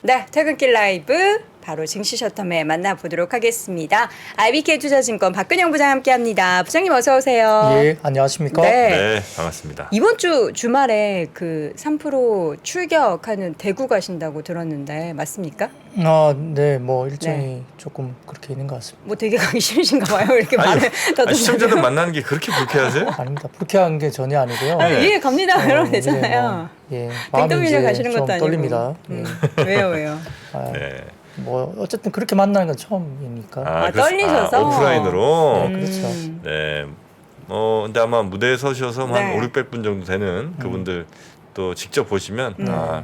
네, 퇴근길 라이브 바로 증시 셔터맨 만나보도록 하겠습니다. IBK 투자증권 박근영 부장 함께합니다. 부장님 어서 오세요. 예, 안녕하십니까? 네, 반갑습니다. 이번 주 주말에 그 3% 출격하는 대구 가신다고 들었는데 맞습니까? 네, 뭐 일정이 조금 그렇게 있는 것 같습니다. 뭐 되게 가기 싫으신가 봐요. 이렇게 말을 시청자들 만나는 게 그렇게 불쾌하세요? 아닙니다. 불쾌한 게 전혀 아니고요. 이해 갑니다. 이러면 이제 되잖아요. 예, 땡 마음이 떠밀려 이제 가시는 것도 좀 아니고. 떨립니다. 왜요? 아, 네. 뭐 어쨌든 그렇게 만나는 건 처음이니까. 그래서- 떨리셔서? 오프라인으로. 그렇죠. 네. 근데 아마 무대에 서셔서 네. 한 5, 600분 정도 되는 그분들 또 직접 보시면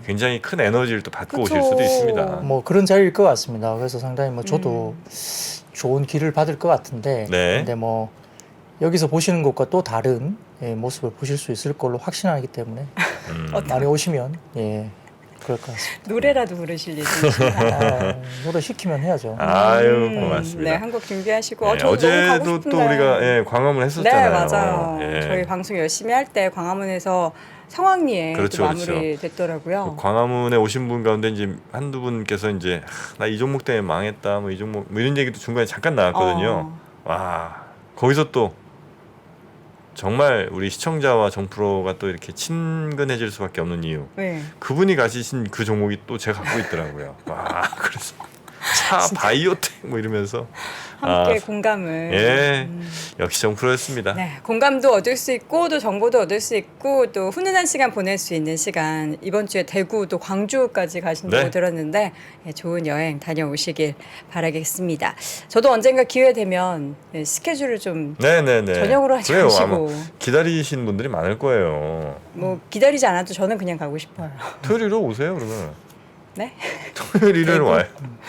굉장히 큰 에너지를 또 받고 그쵸. 오실 수도 있습니다. 뭐 그런 자리일 것 같습니다. 그래서 상당히 뭐 저도 좋은 기를 받을 것 같은데, 네. 근데 뭐 여기서 보시는 것과 또 다른 모습을 보실 수 있을 걸로 확신하기 때문에 많이 오시면 그럴 것 같습니다. 노래라도 부르실 예정이신가요? 노래 시키면 해야죠. 아유, 고맙습니다. 네, 한 곡 준비하시고 네, 저도 너무 가고 어제도 또 싶은데. 우리가 광화문 했었잖아요. 네, 맞아요. 예. 저희 방송 열심히 할 때 광화문에서 성황리에 그렇죠, 또 마무리 됐더라고요. 광화문에 오신 분 가운데 이제 한두 분께서 이제 나 이 종목 때문에 망했다, 뭐 이 종목 뭐 이런 얘기도 중간에 잠깐 나왔거든요. 와, 거기서 또 정말 우리 시청자와 정프로가 또 이렇게 친근해질 수밖에 없는 이유. 네. 그분이 가지신 그 종목이 또 제가 갖고 있더라고요. 와, 그래서 차 바이오텍 뭐 이러면서 함께 공감을. 예, 역시 정프로였습니다. 네, 공감도 얻을 수 있고 또 정보도 얻을 수 있고 또 훈훈한 시간 보낼 수 있는 시간. 이번 주에 대구 또 광주까지 가신다고 네. 들었는데 좋은 여행 다녀오시길 바라겠습니다. 저도 언젠가 기회 되면 스케줄을 좀 네네네. 저녁으로 하지 그래요. 마시고. 아마 기다리신 분들이 많을 거예요. 뭐 기다리지 않아도 저는 그냥 가고 싶어요. 토요일로 오세요, 그러면. 네? 토요일 일요일 대구. 와요.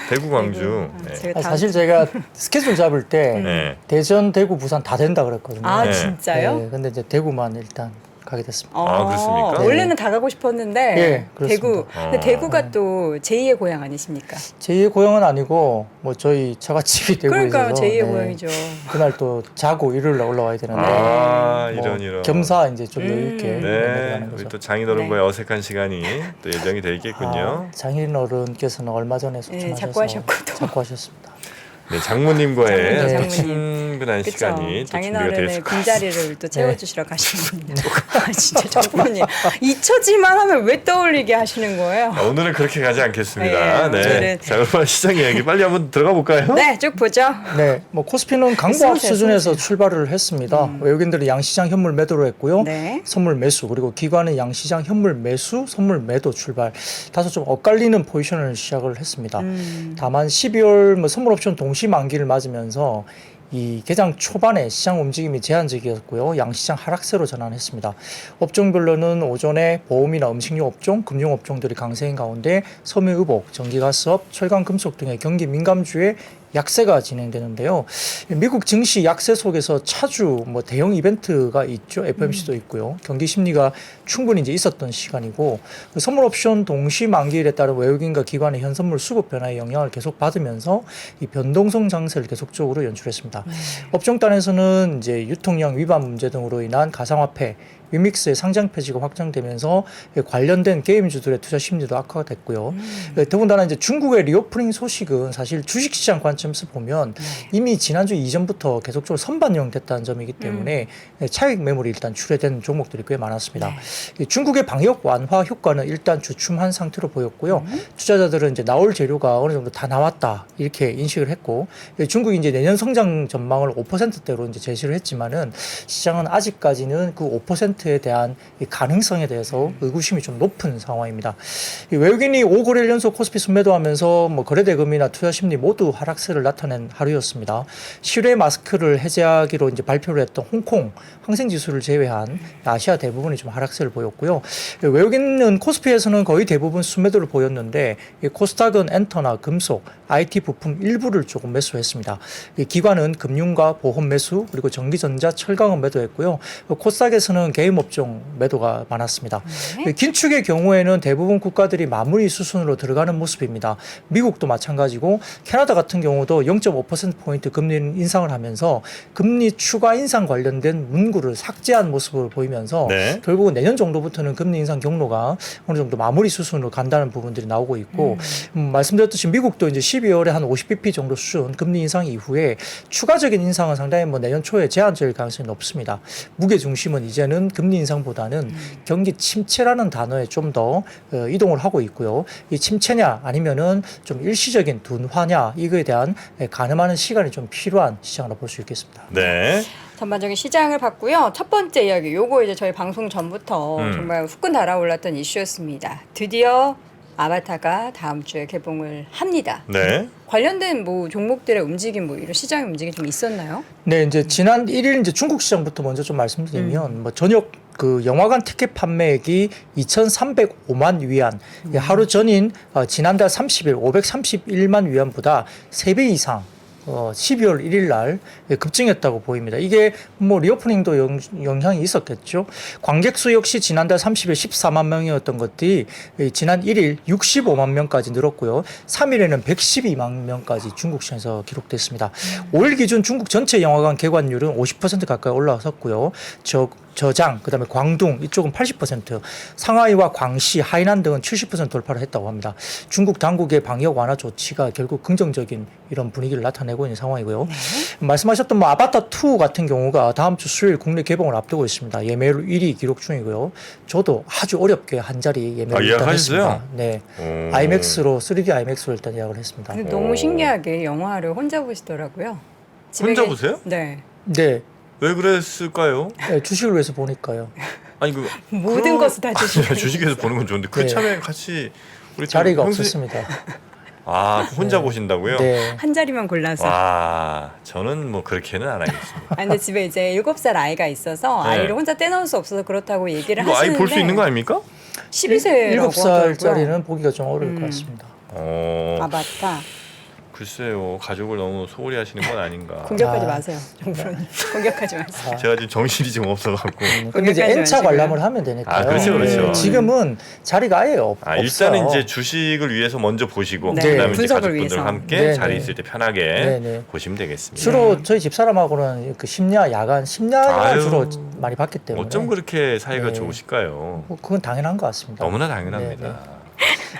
대구 광주. 대구. 네. 제가 다음 사실 제가 스케줄 잡을 때 네. 대전, 대구, 부산 다 된다 그랬거든요. 아 네. 진짜요? 네, 근데 이제 대구만 일단 가게 됐습니다. 아, 그렇습니까? 원래는 다 가고 싶었는데 예, 그렇습니다. 대구. 근데 어. 대구가 또 제2의 고향 아니십니까? 제2의 고향은 아니고 뭐 저희 처갓집이 대구에 그러니까 있어서 제2의 고향이죠. 그날 또 자고 일요일 날 올라와야 되는데 아, 뭐 이런. 겸사 이제 좀 여유 있게 네, 내려가는 우리 거죠. 또 장인어른과의 어색한 시간이 또 예정이 돼 있겠군요. 장인어른께서는 얼마 전에 소천하셔서 작고하셨고 또. 작고하셨습니다. 네, 장모님과의 장모님, 또 장모님. 친근한 시간이 또 준비가 장인어른의 되었을 것 같습니다. 빈자리를 또 채워주시러 가시는 분들. 아, 진짜 정부님 잊혀지만 하면 왜 떠올리게 하시는 거예요? 오늘은 그렇게 가지 않겠습니다. 네, 네. 오늘은- 자, 그럼 시장 이야기 빨리 한번 들어가 볼까요? 네, 쭉 보죠. 네, 뭐 코스피는 강보합 숨으세요, 수준에서 숨으세요. 출발을 했습니다. 외국인들은 양시장 현물 매도로 했고요. 네. 선물 매수 그리고 기관은 양시장 현물 매수, 선물 매도 출발. 다소 좀 엇갈리는 포지션을 시작을 했습니다. 다만 12월 뭐 선물 옵션 동시 만기를 맞으면서 이 개장 초반에 시장 움직임이 제한적이었고요. 양시장 하락세로 전환했습니다. 업종별로는 오전에 보험이나 음식료 업종, 금융 업종들이 강세인 가운데 섬유의복, 전기가스업, 철강금속 등의 경기 민감주에 약세가 진행되는데요. 미국 증시 약세 속에서 차주 뭐 대형 이벤트가 있죠. FMC도 있고요. 경기 심리가 충분히 이제 있었던 시간이고 그 선물 옵션 동시 만기일에 따른 외국인과 기관의 현선물 수급 변화의 영향을 계속 받으면서 이 변동성 장세를 계속적으로 연출했습니다. 업종단에서는 이제 유통량 위반 문제 등으로 인한 가상화폐 위믹스의 상장 폐지가 확정되면서 관련된 게임주들의 투자 심리도 악화가 됐고요. 더군다나 이제 중국의 리오프닝 소식은 사실 주식시장 관점에서 보면 이미 지난주 이전부터 계속적으로 선반영됐다는 점이기 때문에 차익 매물이 일단 출회된 종목들이 꽤 많았습니다. 중국의 방역 완화 효과는 일단 주춤한 상태로 보였고요. 투자자들은 이제 나올 재료가 어느 정도 다 나왔다 이렇게 인식을 했고 중국이 이제 내년 성장 전망을 5%대로 이제 제시를 했지만은 시장은 아직까지는 그 5%에 대한 이 가능성에 대해서 의구심이 좀 높은 상황입니다. 이 외국인이 5거래일 연속 코스피 순매도하면서 뭐 거래대금이나 투자 심리 모두 하락세를 나타낸 하루였습니다. 실외 마스크를 해제하기로 이제 발표를 했던 홍콩 항생지수를 제외한 아시아 대부분이 좀 하락세를 보였고요. 외국인은 코스피에서는 거의 대부분 순매도를 보였는데 이 코스닥은 엔터나 금속, IT 부품 일부를 조금 매수했습니다. 이 기관은 금융과 보험 매수 그리고 전기전자, 철강은 매도했고요. 코스닥에서는 대임업종 매도가 많았습니다. 긴축의 경우에는 대부분 국가들이 마무리 수순으로 들어가는 모습입니다. 미국도 마찬가지고 캐나다 같은 경우도 0.5%포인트 금리 인상을 하면서 금리 추가 인상 관련된 문구를 삭제한 모습을 보이면서 네. 결국은 내년 정도부터는 금리 인상 경로가 어느 정도 마무리 수순으로 간다는 부분들이 나오고 있고 말씀드렸듯이 미국도 이제 12월에 한 50bp 정도 수준 금리 인상 이후에 추가적인 인상은 상당히 뭐 내년 초에 제한적일 가능성이 높습니다. 무게 중심은 이제는 금리 인상보다는 경기 침체라는 단어에 좀 더 이동을 하고 있고요. 이 침체냐 아니면은 좀 일시적인 둔화냐 이거에 대한 가늠하는 시간이 좀 필요한 시장으로 볼 수 있겠습니다. 네. 전반적인 시장을 봤고요. 첫 번째 이야기, 요거 이제 저희 방송 전부터 정말 후끈 달아올랐던 이슈였습니다. 드디어 아바타가 다음 주에 개봉을 합니다. 네. 관련된 뭐 종목들의 움직임, 뭐 이런 시장의 움직임 좀 있었나요? 네, 이제 지난 1일 이제 중국 시장부터 먼저 좀 말씀드리면 뭐 저녁 그 영화관 티켓 판매액이 2,305만 위안, 하루 전인 지난달 30일 531만 위안보다 3배 이상 12월 1일 날 급증했다고 보입니다. 이게 뭐 리오프닝도 영향이 있었겠죠. 관객 수 역시 지난달 30일 14만 명이었던 것들이 지난 1일 65만 명까지 늘었고요. 3일에는 112만 명까지 중국 시장에서 기록됐습니다. 5일 기준 중국 전체 영화관 개관율은 50% 가까이 올라섰고요. 저장, 그다음에 광둥 이쪽은 80%, 상하이와 광시, 하이난 등은 70% 돌파를 했다고 합니다. 중국 당국의 방역 완화 조치가 결국 긍정적인 이런 분위기를 나타내고 있는 상황이고요. 말씀하셨던 뭐 아바타 2 같은 경우가 다음 주 수요일 국내 개봉을 앞두고 있습니다. 예매율 1위 기록 중이고요. 저도 아주 어렵게 한 자리 예매를 일단 했습니다. 네, IMAX로 3D IMAX로 일단 예약을 했습니다. 근데 너무 신기하게 영화를 혼자 보시더라고요. 혼자 보세요? 네. 네, 왜 그랬을까요? 네, 주식을 위해서 보니까요. 아니 그 모든 것을 다 주식으로. 주식에서 보는 건 좋은데 그 네. 참에 같이 우리 자리가 형수- 없었습니다. 아 혼자 네. 보신다고요? 네. 한 자리만 골라서. 와 저는 뭐 그렇게는 안 하겠습니다. 아, 근데 집에 이제 7살 아이가 있어서 네. 아이를 혼자 떼놓을 수 없어서 그렇다고 얘기를 이거 아이 하시는데 볼 수 있는 거 아닙니까? 12세라고 7살짜리는 보기가 좀 어려울 것 같습니다. 아바타. 글쎄요 가족을 너무 소홀히 하시는 건 아닌가. 공격하지 아. 마세요. 정부로님. 공격하지 마세요. 제가 지금 정신이 좀 없어갖고. 근데 이제 공격하지 N차 마시고요. 관람을 하면 되니까요. 아, 그렇죠, 그렇죠. 지금은 자리가 아예 없어요. 일단은 이제 주식을 위해서 먼저 보시고 네. 그다음에 이제 분석을 가족분들 위해서. 함께 네, 자리 네. 있을 때 편하게 네, 네. 보시면 되겠습니다. 주로 저희 집사람하고는 그 심야, 야간, 심야가 아유, 주로 많이 봤기 때문에 어쩜 그렇게 사이가 네. 좋으실까요? 뭐 그건 당연한 것 같습니다. 너무나 당연합니다. 네,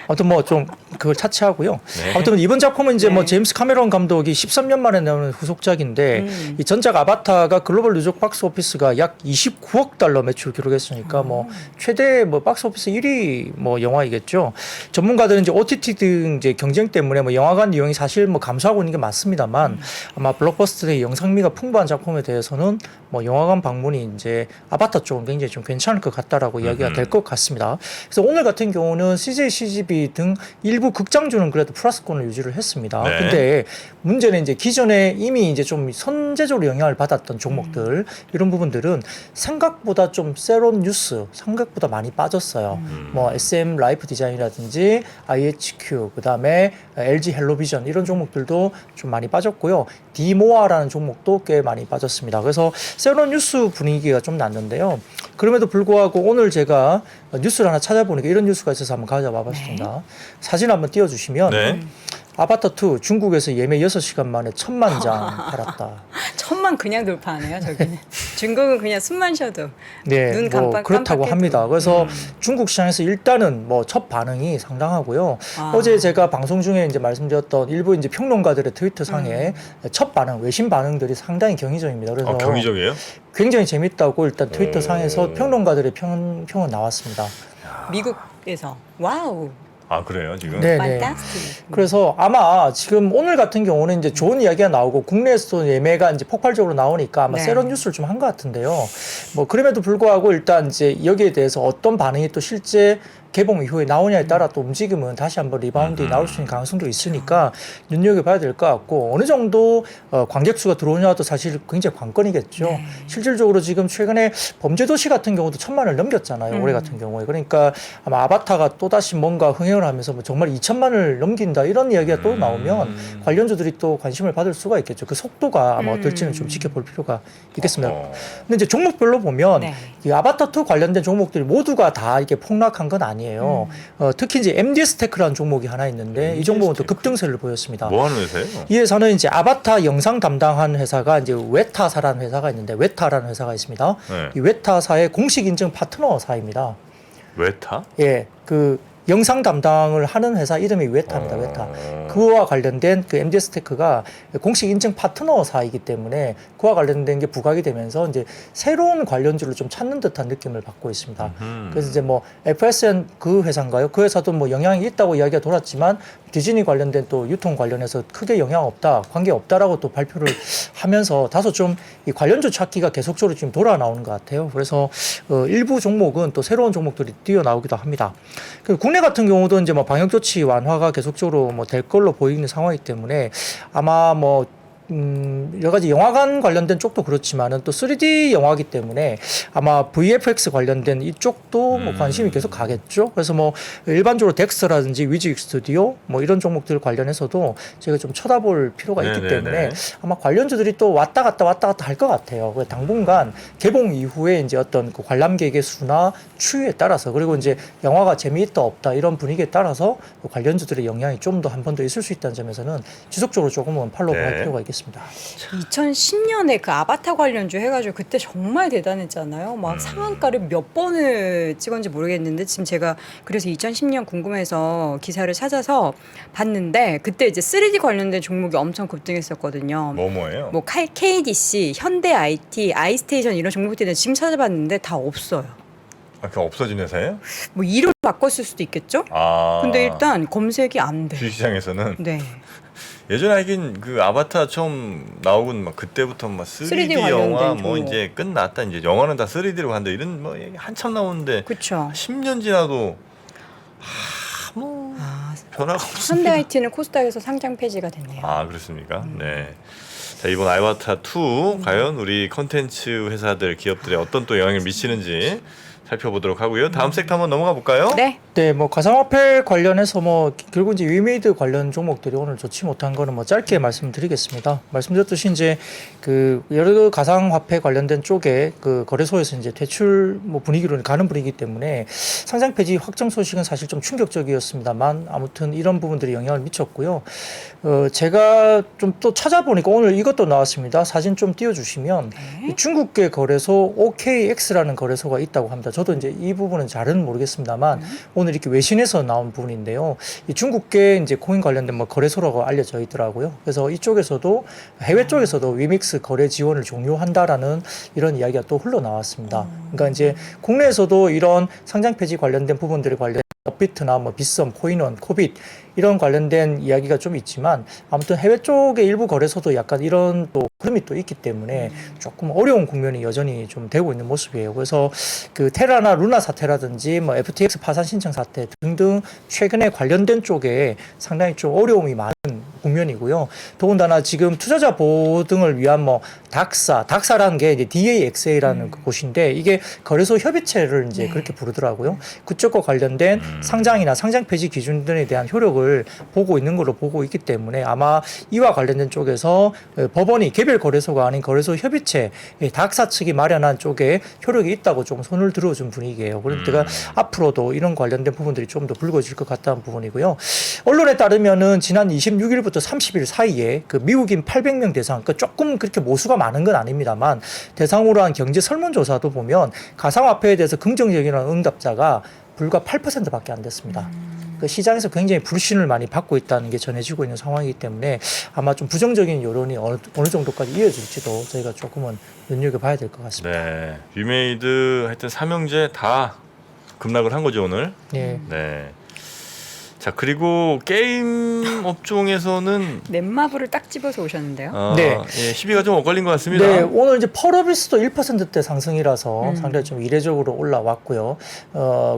아무튼 뭐 좀 그걸 차치하고요. 네. 아무튼 이번 작품은 이제 네. 뭐 제임스 카메론 감독이 13년 만에 나오는 후속작인데 이 전작 아바타가 글로벌 누적 박스 오피스가 약 29억 달러 매출 기록했으니까 뭐 최대 뭐 박스 오피스 1위 뭐 영화이겠죠. 전문가들은 이제 OTT 등 이제 경쟁 때문에 뭐 영화관 이용이 사실 뭐 감소하고 있는 게 맞습니다만 아마 블록버스터의 영상미가 풍부한 작품에 대해서는 뭐 영화관 방문이 이제 아바타 쪽은 굉장히 좀 괜찮을 것 같다라고 이야기가 될 것 같습니다. 그래서 오늘 같은 경우는 CJ CGV 등 일부 극장주는 그래도 플러스권을 유지를 했습니다. 네. 근데 문제는 이제 기존에 이미 이제 좀 선제적으로 영향을 받았던 종목들 이런 부분들은 생각보다 좀 세론 뉴스 생각보다 많이 빠졌어요. 뭐 SM 라이프 디자인이라든지 IHQ 그다음에 LG 헬로비전 이런 종목들도 좀 많이 빠졌고요. 디모아라는 종목도 꽤 많이 빠졌습니다. 그래서 세론 뉴스 분위기가 좀 났는데요. 그럼에도 불구하고 오늘 제가 뉴스를 하나 찾아보니까 이런 뉴스가 있어서 한번 가져와 봤습니다. 사진 한번 띄워주시면 네. 아바타 2 중국에서 예매 6시간 만에 1,000만 장 팔았다. 1000만 그냥 돌파하네요, 저기는. 중국은 그냥 숨만 쉬어도. 네, 눈 뭐 깜빡 그렇다고 깜빡해도. 합니다. 그래서 중국 시장에서 일단은 뭐 첫 반응이 상당하고요. 아. 어제 제가 방송 중에 이제 말씀드렸던 일부 이제 평론가들의 트위터 상에 첫 반응, 외신 반응들이 상당히 경이적입니다. 그래서 경이적이에요? 굉장히 재밌다고 일단 트위터 오. 상에서 평론가들의 평은 나왔습니다. 미국에서. 와우. 아 그래요 지금? 네, 네. 판타스틱. 그래서 아마 지금 오늘 같은 경우는 이제 좋은 이야기가 나오고 국내에서도 예매가 이제 폭발적으로 나오니까 아마 네. 세런 뉴스를 좀 한 것 같은데요. 뭐 그럼에도 불구하고 일단 이제 여기에 대해서 어떤 반응이 또 실제 개봉 이후에 나오냐에 따라 또 움직임은 다시 한번 리바운드 나올 수 있는 가능성도 있으니까 눈여겨봐야 될 것 같고 어느 정도 관객 수가 들어오냐도 사실 굉장히 관건이겠죠. 네. 실질적으로 지금 최근에 범죄도시 같은 경우도 1,000만을 넘겼잖아요. 올해 같은 경우에. 그러니까 아마 아바타가 또다시 뭔가 흥행을 하면서 뭐 정말 2,000만을 넘긴다 이런 이야기가 또 나오면 관련주들이 또 관심을 받을 수가 있겠죠. 그 속도가 아마 어떨지는 좀 지켜볼 필요가 있겠습니다. 근데 이제 종목별로 보면 네. 이 아바타2 관련된 종목들이 모두가 다 이렇게 폭락한 건 아니에요. 특히 이제 MDS테크라는 종목이 하나 있는데 이 종목은 또 급등세를 보였습니다. 뭐 하는 회사예요? 이 회사는 이제 아바타 영상 담당한 회사가 이제 웨타사라는 회사가 있는데 웨타라는 회사가 있습니다. 네. 이 웨타사의 공식 인증 파트너사입니다. 웨타? 예, 그 영상 담당을 하는 회사 이름이 웨타입니다. 웨타. 그와 관련된 그 MDS테크가 공식 인증 파트너사이기 때문에 그와 관련된 게 부각이 되면서 이제 새로운 관련주를 좀 찾는 듯한 느낌을 받고 있습니다. 그래서 이제 뭐 FSN 그 회사인가요? 그 회사도 뭐 영향이 있다고 이야기가 돌았지만 디즈니 관련된 또 유통 관련해서 크게 영향 없다, 관계 없다라고 또 발표를 하면서 다소 좀 이 관련주 찾기가 계속적으로 지금 돌아 나오는 것 같아요. 그래서 일부 종목은 또 새로운 종목들이 뛰어 나오기도 합니다. 국내 같은 경우도 이제 뭐 방역 조치 완화가 계속적으로 뭐 될 걸로 보이는 상황이기 때문에 아마 뭐 여러 가지 영화관 관련된 쪽도 그렇지만은 또 3D 영화이기 때문에 아마 VFX 관련된 이쪽도 뭐 관심이 계속 가겠죠. 그래서 뭐 일반적으로 덱스터라든지 위직 스튜디오 뭐 이런 종목들 관련해서도 제가 좀 쳐다볼 필요가 있기 때문에 아마 관련주들이 또 왔다 갔다 할 것 같아요. 당분간 개봉 이후에 이제 어떤 그 관람객의 수나 추이에 따라서 그리고 이제 영화가 재미있다 없다 이런 분위기에 따라서 관련주들의 영향이 좀 더 한 번 더 있을 수 있다는 점에서는 지속적으로 조금은 팔로우할 필요가 있겠습니다. 2010년에 그 아바타 관련주 해가지고 그때 정말 대단했잖아요. 막 상한가를 몇 번을 찍었는지 모르겠는데 지금 제가 그래서 2010년 궁금해서 기사를 찾아서 봤는데 그때 이제 3D 관련된 종목이 엄청 급등했었거든요. 뭐예요? 뭐 KDC, 현대 IT, 아이스테이션 이런 종목들은 지금 찾아봤는데 다 없어요. 아, 그 없어진 회사예요? 뭐 이름 바꿨을 수도 있겠죠? 아. 근데 일단 검색이 안 돼. 주식시장에서는 네. 예전에 하긴 그 아바타 처음 나오곤 막 그때부터 막 3D 영화 관련된 뭐 종목. 이제 끝났다 이제 영화는 다 3D로 간다 이런 뭐 얘기 한참 나오는데 그렇죠. 10년 지나도 아무 변화가 없습니다. 현대 IT는 코스닥에서 상장 폐지가 됐네요. 아 그렇습니까? 네. 자 이번 아바타 2 과연 우리 컨텐츠 회사들 기업들에 어떤 또 영향을 미치는지 살펴보도록 하고요. 다음 섹터 한번 넘어가 볼까요? 네. 네, 뭐 가상화폐 관련해서 뭐 결국 이제 위메이드 관련 종목들이 오늘 좋지 못한 거는 뭐 짧게 말씀드리겠습니다. 말씀드렸듯이 이제 그 여러 가상화폐 관련된 쪽에 그 거래소에서 이제 퇴출 뭐 분위기로 가는 분위기 때문에 상장 폐지 확정 소식은 사실 좀 충격적이었습니다만 아무튼 이런 부분들이 영향을 미쳤고요. 제가 좀 또 찾아보니까 오늘 이것도 나왔습니다. 사진 좀 띄워주시면 이 중국계 거래소 OKX라는 거래소가 있다고 합니다. 저도 이제 이 부분은 잘은 모르겠습니다만 오늘 이렇게 외신에서 나온 부분인데요. 이 중국계 이제 코인 관련된 뭐 거래소라고 알려져 있더라고요. 그래서 이쪽에서도 해외 쪽에서도 위믹스 거래 지원을 종료한다라는 이런 이야기가 또 흘러나왔습니다. 그러니까 이제 국내에서도 이런 상장 폐지 관련된 부분들에 관련 업비트나 뭐 빗썸, 코인원, 코빗 이런 관련된 이야기가 좀 있지만 아무튼 해외 쪽의 일부 거래소도 약간 이런 또 흐름이 또 있기 때문에 조금 어려운 국면이 여전히 좀 되고 있는 모습이에요. 그래서 그 테라나 루나 사태라든지 뭐 FTX 파산 신청 사태 등등 최근에 관련된 쪽에 상당히 좀 어려움이 많은 국면이고요. 더군다나 지금 투자자 보호 등을 위한 뭐 닥사라는 게 이제 DAXA라는 그 곳인데 이게 거래소 협의체를 이제 그렇게 부르더라고요. 그쪽과 관련된 상장이나 상장 폐지 기준들에 대한 효력을 보고 있는 걸로 보고 있기 때문에 아마 이와 관련된 쪽에서 법원이 개별 거래소가 아닌 거래소 협의체 닥사 측이 마련한 쪽에 효력이 있다고 좀 손을 들어준 분위기예요. 그러니까 앞으로도 이런 관련된 부분들이 좀 더 불거질 것 같다는 부분이고요. 언론에 따르면은 지난 26일부터 30일 사이에 그 미국인 800명 대상, 그러니까 조금 그렇게 모수가 많은 건 아닙니다만 대상으로 한 경제 설문조사도 보면 가상화폐에 대해서 긍정적인 응답자가 불과 8%밖에 안 됐습니다. 그 시장에서 굉장히 불신을 많이 받고 있다는 게 전해지고 있는 상황이기 때문에 아마 좀 부정적인 여론이 어느 정도까지 이어질지도 저희가 조금은 눈여겨봐야 될 것 같습니다. 네, 위메이드 하여튼 삼형제 다 급락을 한 거죠 오늘. 예. 네. 자, 그리고 게임 업종에서는 넷마블을 딱 집어서 오셨는데요. 네. 예, 시비가 좀 엇갈린 것 같습니다. 네, 오늘 이제 펄어비스도 1%대 상승이라서 음. 상당히 좀 이례적으로 올라왔고요.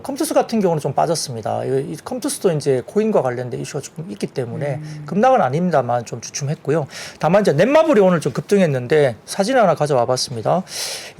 컴투스 같은 경우는 좀 빠졌습니다. 이 컴투스도 이제 코인과 관련된 이슈가 조금 있기 때문에 급락은 아닙니다만 좀 주춤했고요. 다만 이제 넷마블이 오늘 좀 급등했는데 사진 하나 가져와 봤습니다.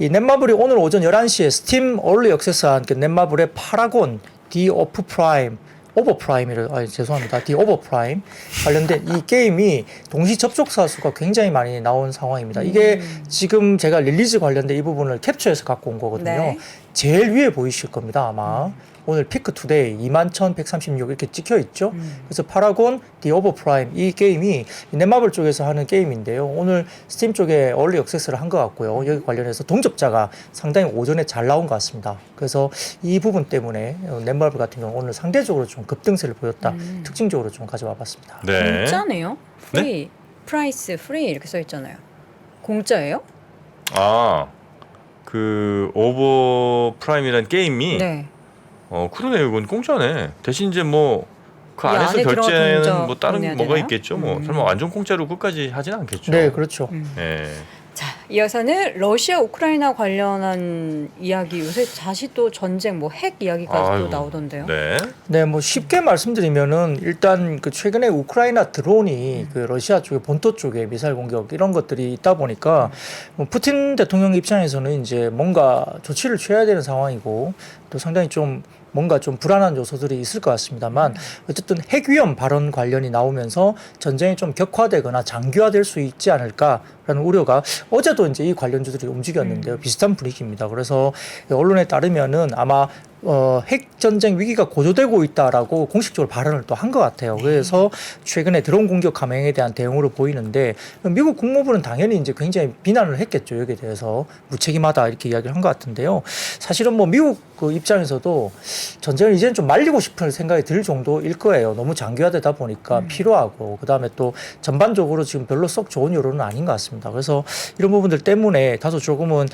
이 넷마블이 오늘 오전 11시에 스팀 얼리 액세스한 그 넷마블의 파라곤 디 오프 프라임 오버프라임이래. 죄송합니다. 디 오버프라임 관련된 이 게임이 동시 접속사 수가 굉장히 많이 나온 상황입니다. 이게 지금 제가 릴리즈 관련된 이 부분을 캡처해서 갖고 온 거거든요. 네. 제일 위에 보이실 겁니다. 아마 오늘 피크 투데이 21,136 이렇게 찍혀 있죠. 그래서 파라곤 디 오버프라임 이 게임이 넷마블 쪽에서 하는 게임인데요. 오늘 스팀 쪽에 얼리 액세스를 한 것 같고요. 여기 관련해서 동접자가 상당히 오전에 잘 나온 것 같습니다. 그래서 이 부분 때문에 넷마블 같은 경우 오늘 상대적으로 좀 급등세를 보였다. 특징적으로 좀 가져와 봤습니다. 네. 공짜네요. 프리, 프라이스 프리 이렇게 써 있잖아요. 공짜예요? 아, 그 오버 프라임이라는 게임이 네. 그러네. 이건 공짜네. 대신 이제 뭐 그 이 안에서 안에 들어가 결제는 동접 뭐 다른 해야 뭐가 되나요? 있겠죠. 뭐 설마 완전 공짜로 끝까지 하진 않겠죠. 네, 그렇죠. 예. 자, 이어서는 러시아 우크라이나 관련한 이야기 요새 다시 또 전쟁 뭐 핵 이야기까지 아유, 또 나오던데요. 네. 네, 뭐 쉽게 말씀드리면은 일단 그 최근에 우크라이나 드론이 그 러시아 쪽에 본토 쪽에 미사일 공격 이런 것들이 있다 보니까 뭐 푸틴 대통령 입장에서는 이제 뭔가 조치를 취해야 되는 상황이고 또 상당히 좀 뭔가 좀 불안한 요소들이 있을 것 같습니다만 어쨌든 핵위험 발언 관련이 나오면서 전쟁이 좀 격화되거나 장기화될 수 있지 않을까라는 우려가 어제도 이제 이 관련주들이 움직였는데요. 비슷한 분위기입니다. 그래서 언론에 따르면은 아마 핵 전쟁 위기가 고조되고 있다라고 공식적으로 발언을 또 한 것 같아요. 그래서 최근에 드론 공격 감행에 대한 대응으로 보이는데 미국 국무부는 당연히 이제 굉장히 비난을 했겠죠. 여기에 대해서 무책임하다 이렇게 이야기를 한 것 같은데요. 사실은 뭐 미국 그 입장에서도 전쟁을 이제는 좀 말리고 싶은 생각이 들 정도일 거예요. 너무 장기화되다 보니까 필요하고 그다음에 또 전반적으로 지금 별로 썩 좋은 여론은 아닌 것 같습니다. 그래서 이런 부분들 때문에 다소 조금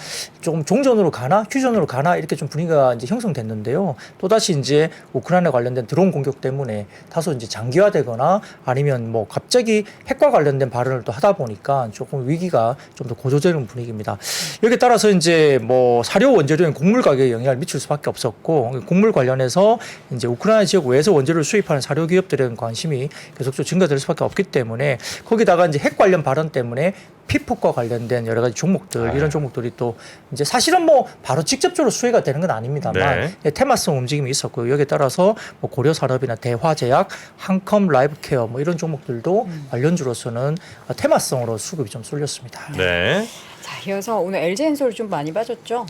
종전으로 가나 휴전으로 가나 이렇게 좀 분위기가 이제 형성됐는데요. 또다시 이제 우크라이나 관련된 드론 공격 때문에 다소 이제 장기화되거나 아니면 뭐 갑자기 핵과 관련된 발언을 또 하다 보니까 조금 위기가 좀 더 고조되는 분위기입니다. 여기에 따라서 이제 뭐 사료 원재료인 곡물 가격에 영향을 미칠 수밖에 없었고 곡물 관련해서 이제 우크라이나 지역 외에서 원재료를 수입하는 사료 기업들에 대한 관심이 계속적으로 증가될 수밖에 없기 때문에 거기다가 이제 핵 관련 발언 때문에 피폭과 관련된 여러 가지 종목들 이런 종목들이 또 이제 사실은 뭐 바로 직접적으로 수혜가 되는 건 아닙니다만 테마성 움직임이 있었고요. 여기에 따라서 뭐 고려산업이나 대화제약, 한컴 라이브케어 뭐 이런 종목들도 관련주로서는 테마성으로 수급이 좀 쏠렸습니다. 네. 자, 이어서 오늘 LG엔솔 좀 많이 빠졌죠?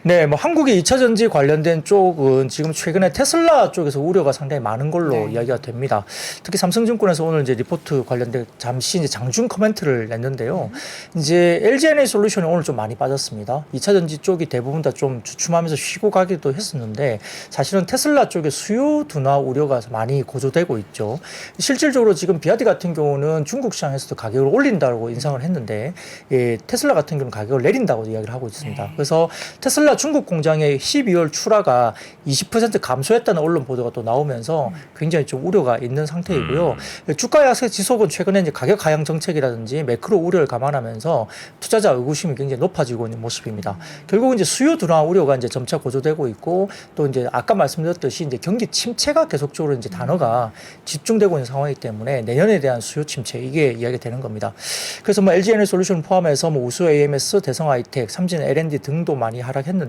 네, 뭐 한국의 2차 전지 관련된 쪽은 지금 최근에 테슬라 쪽에서 우려가 상당히 많은 걸로 이야기가 됩니다. 특히 삼성증권에서 오늘 이제 리포트 관련된 잠시 이제 장중 코멘트를 냈는데요. 이제 LG에너지솔루션이 오늘 좀 많이 빠졌습니다. 2차 전지 쪽이 대부분 다 좀 주춤하면서 쉬고 가기도 했었는데 사실은 테슬라 쪽의 수요 둔화 우려가 많이 고조되고 있죠. 실질적으로 지금 비아디 같은 경우는 중국 시장에서도 가격을 올린다고 인상을 했는데 테슬라 같은 경우는 가격을 내린다고 이야기를 하고 있습니다. 그래서 테슬라 중국 공장의 12월 출하가 20% 감소했다는 언론 보도가 또 나오면서 굉장히 좀 우려가 있는 상태이고요. 주가 약세 지속은 최근에 이제 가격 하향 정책이라든지 매크로 우려를 감안하면서 투자자 의구심이 굉장히 높아지고 있는 모습입니다. 결국 이제 수요 둔화 우려가 이제 점차 고조되고 있고 또 이제 아까 말씀드렸듯이 이제 경기 침체가 계속적으로 이제 단어가 집중되고 있는 상황이기 때문에 내년에 대한 수요 침체 이게 이야기가 되는 겁니다. 그래서 뭐 LG에너지솔루션 포함해서 뭐 우수 AMS, 대성 하이텍, 삼진 L&D 등도 많이 하락했는데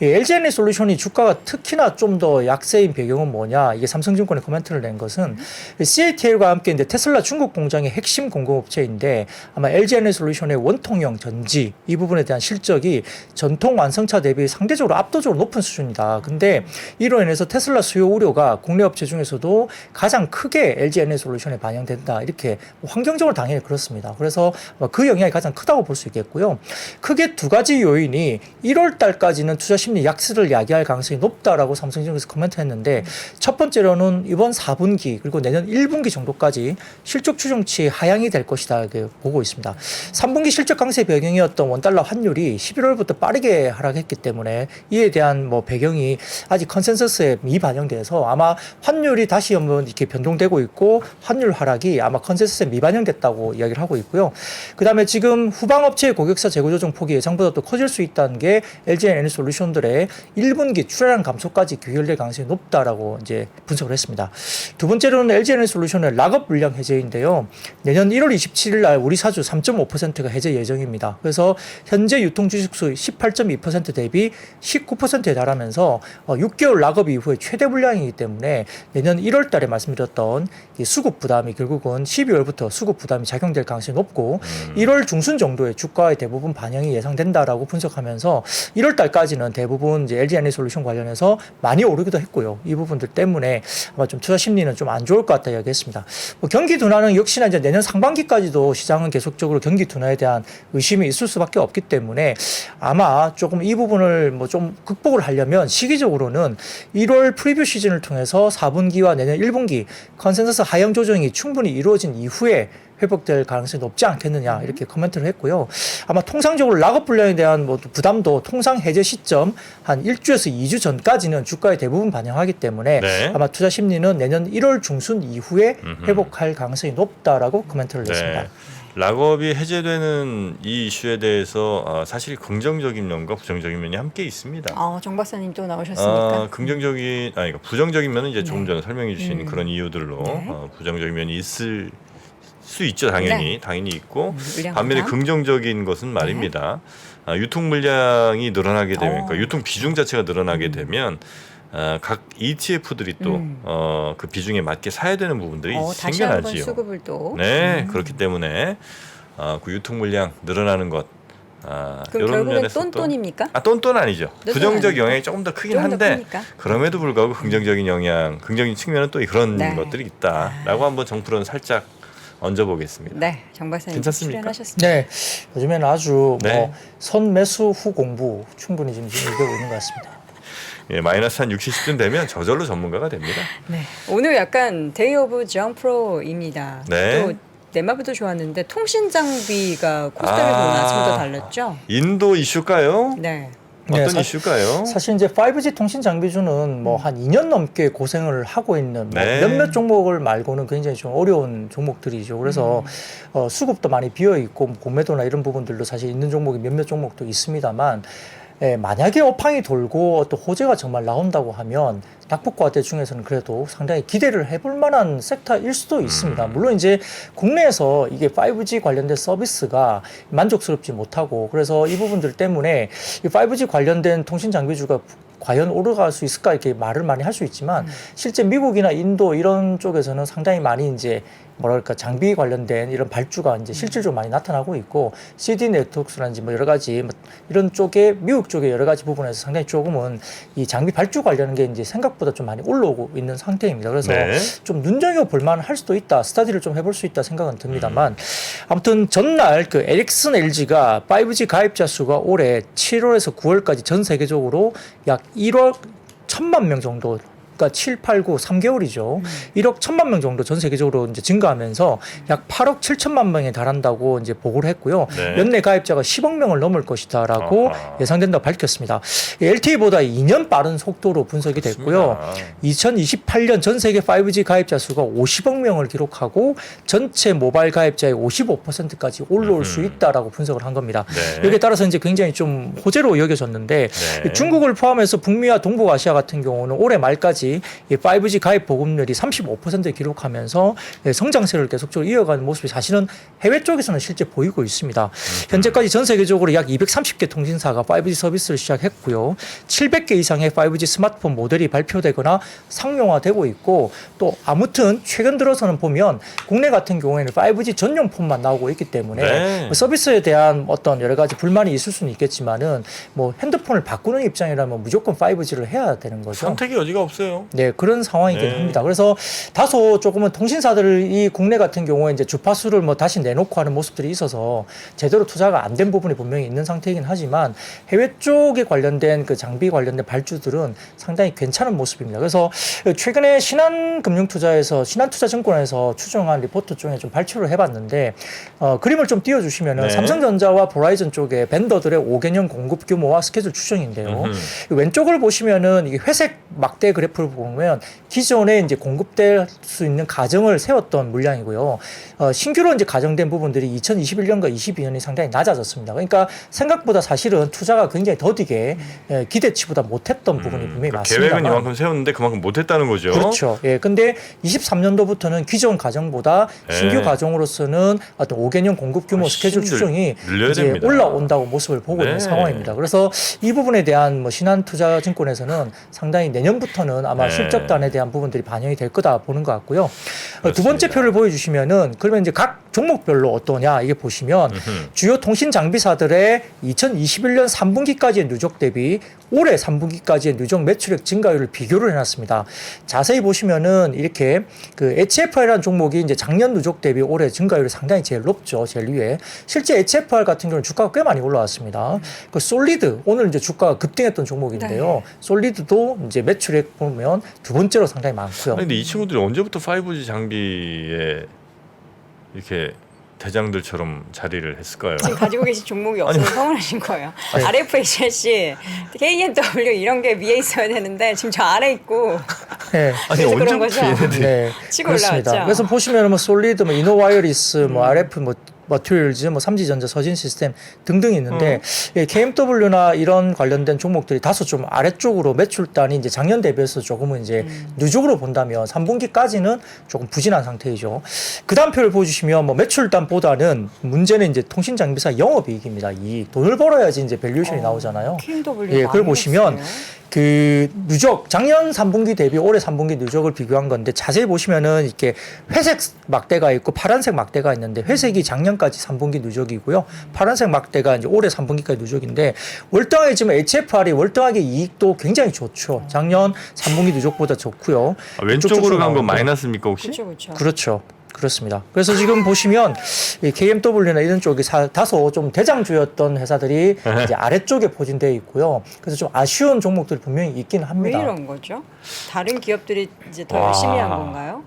LG에너지솔루션이 주가가 특히나 좀 더 약세인 배경은 뭐냐? 이게 삼성증권에 코멘트를 낸 것은 CATL과 함께 이제 테슬라 중국 공장의 핵심 공급업체인데 아마 LG에너지솔루션의 원통형 전지 이 부분에 대한 실적이 전통 완성차 대비 상대적으로 압도적으로 높은 수준이다. 근데 이로 인해서 테슬라 수요 우려가 국내 업체 중에서도 가장 크게 LG에너지솔루션에 반영된다. 이렇게 환경적으로 당연히 그렇습니다. 그래서 그 영향이 가장 크다고 볼 수 수 있겠고요. 크게 두 가지 요인이 1월 달까지는 투자 심리 약세를 야기할 가능성이 높다라고 삼성전자에서 코멘트했는데 첫 번째로는 이번 4분기 그리고 내년 1분기 정도까지 실적 추정치 하향이 될 것이다 이렇게 보고 있습니다. 3분기 실적 강세 배경이었던 원달러 환율이 11월부터 빠르게 하락했기 때문에 이에 대한 뭐 배경이 아직 컨센서스에 미반영돼서 아마 환율이 다시 한번 이렇게 변동되고 있고 환율 하락이 아마 컨센서스에 미반영됐다고 이야기를 하고 있고요. 그다음에 지금 후방업체의 고객사 재고 조정 폭이 예상보다 또 커질 수 있다는 게 LG 에너지솔루션들의 1분기 출하량 감소까지 귀결될 가능성이 높다라고 이제 분석을 했습니다. 두 번째로는 LG 에너지솔루션의 락업 물량 해제인데요. 내년 1월 27일 날 우리 사주 3.5%가 해제 예정입니다. 그래서 현재 유통 주식수 18.2% 대비 19%에 달하면서 6개월 락업 이후에 최대 물량이기 때문에 내년 1월 달에 말씀드렸던 이 수급 부담이 결국은 12월부터 수급 부담이 작용될 가능성이 높고 1월 중순 정도에 주가의 대부분 반영이 예상된다라고 분석하면서 1월 달까지는 대부분 이제 LG 에너지솔루션 관련해서 많이 오르기도 했고요. 이 부분들 때문에 아마 좀 투자 심리는 좀 안 좋을 것 같다 이야기했습니다. 뭐 경기 둔화는 역시나 이제 내년 상반기까지도 시장은 계속적으로 경기 둔화에 대한 의심이 있을 수밖에 없기 때문에 아마 조금 이 부분을 뭐 좀 극복을 하려면 시기적으로는 1월 프리뷰 시즌을 통해서 4분기와 내년 1분기 컨센서스 하향 조정이 충분히 이루어진 이후에 회복될 가능성이 높지 않겠느냐 이렇게 코멘트를 했고요. 아마 통상적으로 락업 분량에 대한 뭐 부담도 통상 해제 시점 한 1주에서 2주 전까지는 주가에 대부분 반영하기 때문에 네. 아마 투자 심리는 내년 1월 중순 이후에 회복할 가능성이 높다라고 코멘트를 냈습니다. 네. 락업이 해제되는 이 이슈에 대해서 사실 긍정적인 면과 부정적인 면이 함께 있습니다. 정 박사님 또 나오셨습니까? 그러니까 부정적인 면은 이제 조금 네. 전에 설명해 주신 그런 이유들로 네. 부정적인 면이 있을 수 있죠. 당연히 있고 물량 반면에 부담. 긍정적인 것은 말입니다. 유통 물량이 늘어나게 되면 그러니까 유통 비중 자체가 늘어나게 되면 각 ETF들이 또 그 비중에 맞게 사야 되는 부분들이 다시 한번 생겨나지요. 수급을 또. 네, 그렇기 때문에 그 유통 물량 늘어나는 것 그럼 이런 결국엔 면에서 똔똔입니까? 똔똔 아니죠. 똔똔 부정적 아닙니까? 영향이 조금 더 크긴 조금 더 한데 크니까. 그럼에도 불구하고 긍정적인 영향, 긍정적인 측면은 또 그런 네. 것들이 있다라고 한번 정프로는 살짝 얹어보겠습니다. 네, 정 박사님 괜찮습니까? 출연하셨습니다. 네, 요즘에는 아주 네. 뭐 선매수 후 공부 충분히 지금 얘기하고 있는 것 같습니다. 예, 마이너스 한 60, 10쯤 되면 저절로 전문가가 됩니다. 네, 오늘 약간 데이 오브 정프로입니다. 네. 또 넷마블도 좋았는데 통신 장비가 코스닥에서 아침부터 달렸죠? 인도 이슈일까요? 네. 어떤 네, 이슈일까요? 사실 이제 5G 통신 장비주는 뭐 한 2년 넘게 고생을 하고 있는 뭐 네. 몇몇 종목을 말고는 굉장히 좀 어려운 종목들이죠. 그래서 수급도 많이 비어 있고 공매도나 이런 부분들도 사실 있는 종목이 몇몇 종목도 있습니다만 만약에 업황이 돌고 또 호재가 정말 나온다고 하면 낙폭과대 중에서는 그래도 상당히 기대를 해볼 만한 섹터일 수도 있습니다. 물론 이제 국내에서 이게 5G 관련된 서비스가 만족스럽지 못하고 그래서 이 부분들 때문에 이 5G 관련된 통신 장비주가 과연 오르갈 수 있을까 이렇게 말을 많이 할 수 있지만 실제 미국이나 인도 이런 쪽에서는 상당히 많이 이제 뭐랄까 장비 관련된 이런 발주가 이제 실질적으로 많이 나타나고 있고 CD 네트워크라든지 뭐 여러 가지 뭐 이런 쪽에 미국 쪽에 여러 가지 부분에서 상당히 조금은 이 장비 발주 관련된 게 이제 생각보다 좀 많이 올라오고 있는 상태입니다. 그래서 네. 좀 눈여겨 볼 만할 수도 있다. 스터디를 좀 해볼 수 있다 생각은 듭니다만 아무튼 전날 그 에릭슨 LG가 5G 가입자 수가 올해 7월에서 9월까지 전 세계적으로 약 1억 1천만 명 정도 그러니까 7, 8, 9, 3개월이죠. 1억 1천만 명 정도 전 세계적으로 이제 증가하면서 약 8억 7천만 명에 달한다고 이제 보고를 했고요. 네. 연내 가입자가 10억 명을 넘을 것이다라고 아하. 예상된다고 밝혔습니다. LTE보다 2년 빠른 속도로 분석이 됐고요. 2028년 전 세계 5G 가입자 수가 50억 명을 기록하고 전체 모바일 가입자의 55%까지 올라올 수 있다라고 분석을 한 겁니다. 네. 여기에 따라서 이제 굉장히 좀 호재로 여겨졌는데 네. 중국을 포함해서 북미와 동북아시아 같은 경우는 올해 말까지 이 5G 가입 보급률이 35%를 기록하면서 성장세를 계속적으로 이어가는 모습이 사실은 해외 쪽에서는 실제 보이고 있습니다. 현재까지 전 세계적으로 약 230개 통신사가 5G 서비스를 시작했고요. 700개 이상의 5G 스마트폰 모델이 발표되거나 상용화되고 있고 또 아무튼 최근 들어서는 보면 국내 같은 경우에는 5G 전용 폰만 나오고 있기 때문에 네. 서비스에 대한 어떤 여러 가지 불만이 있을 수는 있겠지만은 뭐 핸드폰을 바꾸는 입장이라면 무조건 5G를 해야 되는 거죠. 선택의 여지가 없어요. 그렇죠. 네, 그런 상황이긴 네. 합니다. 그래서 다소 조금은 통신사들이 국내 같은 경우에 이제 주파수를 뭐 다시 내놓고 하는 모습들이 있어서 제대로 투자가 안 된 부분이 분명히 있는 상태이긴 하지만 해외 쪽에 관련된 그 장비 관련된 발주들은 상당히 괜찮은 모습입니다. 그래서 최근에 신한금융투자에서 신한투자증권에서 추정한 리포트 중에 좀 발표를 해봤는데 그림을 좀 띄워주시면은 네. 삼성전자와 보라이즌 쪽의 벤더들의 5개년 공급 규모와 스케줄 추정인데요. 왼쪽을 보시면은 이게 회색 막대 그래프를 보면 기존에 이제 공급될 수 있는 가정을 세웠던 물량이고요. 신규로 이제 가정된 부분들이 2021년과 22년이 상당히 낮아졌습니다. 그러니까 생각보다 사실은 투자가 굉장히 더디게 기대치보다 못했던 부분이 분명히 그러니까 맞습니다. 계획은 이만큼 세웠는데 그만큼 못했다는 거죠. 그렇죠. 예. 근데 23년도부터는 기존 가정보다 신규 네. 가정으로서는 어떤 5개년 공급 규모 스케줄 추정이 늘려야 이제 됩니다. 올라온다고 모습을 보고 네. 있는 상황입니다. 그래서 이 부분에 대한 뭐 신한투자증권에서는 상당히 내년부터는 아마 네. 실적단에 대한 부분들이 반영이 될 거다 보는 것 같고요. 두 번째 그렇습니다. 표를 보여주시면은 그러면 이제 각 종목별로 어떠냐 이게 보시면 주요 통신 장비사들의 2021년 3분기까지의 누적 대비 올해 3분기까지의 누적 매출액 증가율을 비교를 해놨습니다. 자세히 보시면은 이렇게 그 HFR이라는 종목이 이제 작년 누적 대비 올해 증가율이 상당히 제일 높죠. 제일 위에. 실제 HFR 같은 경우는 주가가 꽤 많이 올라왔습니다. 그 솔리드 오늘 이제 주가가 급등했던 종목인데요. 네. 솔리드도 이제 매출액 보면 두 번째로 상당히 많고요. 아니, 근데 이 친구들이 언제부터 5G 장비에 이렇게 대장들처럼 자리를 했을까요? 지금 가지고 계신 종목이 없어서 서운하신 거예요. RFHC, KNW 이런 게 위에 있어야 되는데 지금 저 아래 있고 네. 아니 그래서 그런 언제부터 거죠? 얘네들이 네, 치고 그렇습니다. 올라왔죠. 그래서 보시면 뭐 솔리드, 뭐 이노와이어리스, 뭐 RF, 뭐 머티리얼즈, 뭐 삼지전자, 서진시스템 등등이 있는데 예, KMW나 이런 관련된 종목들이 다소 좀 아래쪽으로 매출단이 이제 작년 대비해서 조금은 이제 누적으로 본다면 3분기까지는 조금 부진한 상태이죠. 그 다음 표를 보여주시면 뭐 매출단보다는 문제는 이제 통신장비사 영업이익입니다. 이 돈을 벌어야지 이제 밸류에이션이 나오잖아요. KMW 예, 그걸 많이 보시면 했어요. 그 누적 작년 3분기 대비 올해 3분기 누적을 비교한 건데 자세히 보시면은 이렇게 회색 막대가 있고 파란색 막대가 있는데 회색이 작년까지 3분기 누적이고요. 파란색 막대가 이제 올해 3분기까지 누적인데 월등하게 지금 HFR이 월등하게 이익도 굉장히 좋죠. 작년 3분기 누적보다 좋고요. 아, 왼쪽으로 간 건 나오는데. 마이너스입니까 혹시? 그렇죠, 그렇죠. 그렇죠. 그렇습니다. 그래서 지금 보시면 이 KMW나 이런 쪽이 다소 좀 대장주였던 회사들이 이제 아래쪽에 포진되어 있고요. 그래서 좀 아쉬운 종목들이 분명히 있긴 왜 합니다. 이런 거죠? 다른 기업들이 이제 더 와. 열심히 한 건가요?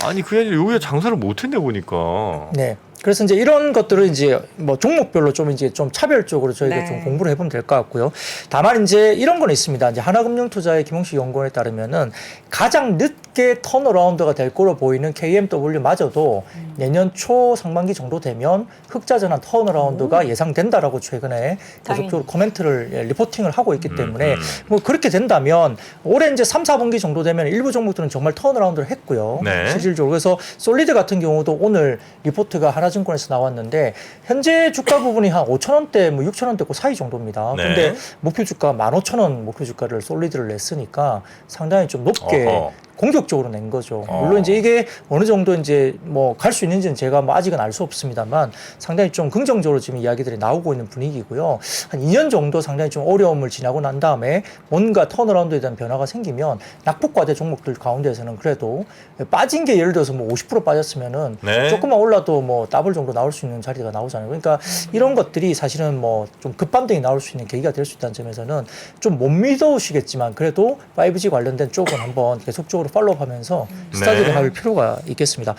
아니 그게 아니라 여기가 장사를 못했네 보니까. 네. 그래서 이제 이런 것들을 이제 뭐 종목별로 좀 이제 좀 차별적으로 저희가 네. 좀 공부를 해보면 될 것 같고요. 다만 이제 이런 건 있습니다. 이제 하나금융투자의 김홍식 연구원에 따르면은 가장 늦게 턴어라운드가 될 거로 보이는 KMW마저도 내년 초 상반기 정도 되면 흑자 전환 턴어라운드가 예상된다라고 최근에 계속적으로 코멘트를 리포팅을 하고 있기 때문에 뭐 그렇게 된다면 올해 이제 3, 4분기 정도 되면 일부 종목들은 정말 턴어라운드를 했고요. 네. 실질적으로. 그래서 솔리드 같은 경우도 오늘 리포트가 하나증권에서 나왔는데 현재 주가 부분이 한 5,000원대, 뭐 6,000원대 그 사이 정도입니다. 네. 근데 목표 주가 15,000원 목표 주가를 솔리드를 냈으니까 상당히 좀 높게 어허. 공격적으로 낸 거죠. 물론 이제 이게 어느 정도 이제 뭐 갈 수 있는지는 제가 뭐 아직은 알 수 없습니다만 상당히 좀 긍정적으로 지금 이야기들이 나오고 있는 분위기고요. 한 2년 정도 상당히 좀 어려움을 지나고 난 다음에 뭔가 턴어라운드에 대한 변화가 생기면 낙폭과대 종목들 가운데에서는 그래도 빠진 게 예를 들어서 뭐 50% 빠졌으면은 네. 조금만 올라도 뭐 더블 정도 나올 수 있는 자리가 나오잖아요. 그러니까 이런 것들이 사실은 뭐 좀 급반등이 나올 수 있는 계기가 될 수 있다는 점에서는 좀 못 믿어오시겠지만 그래도 5G 관련된 쪽은 한번 계속적으로 팔로우하면서 스타디를 네. 할 필요가 있겠습니다.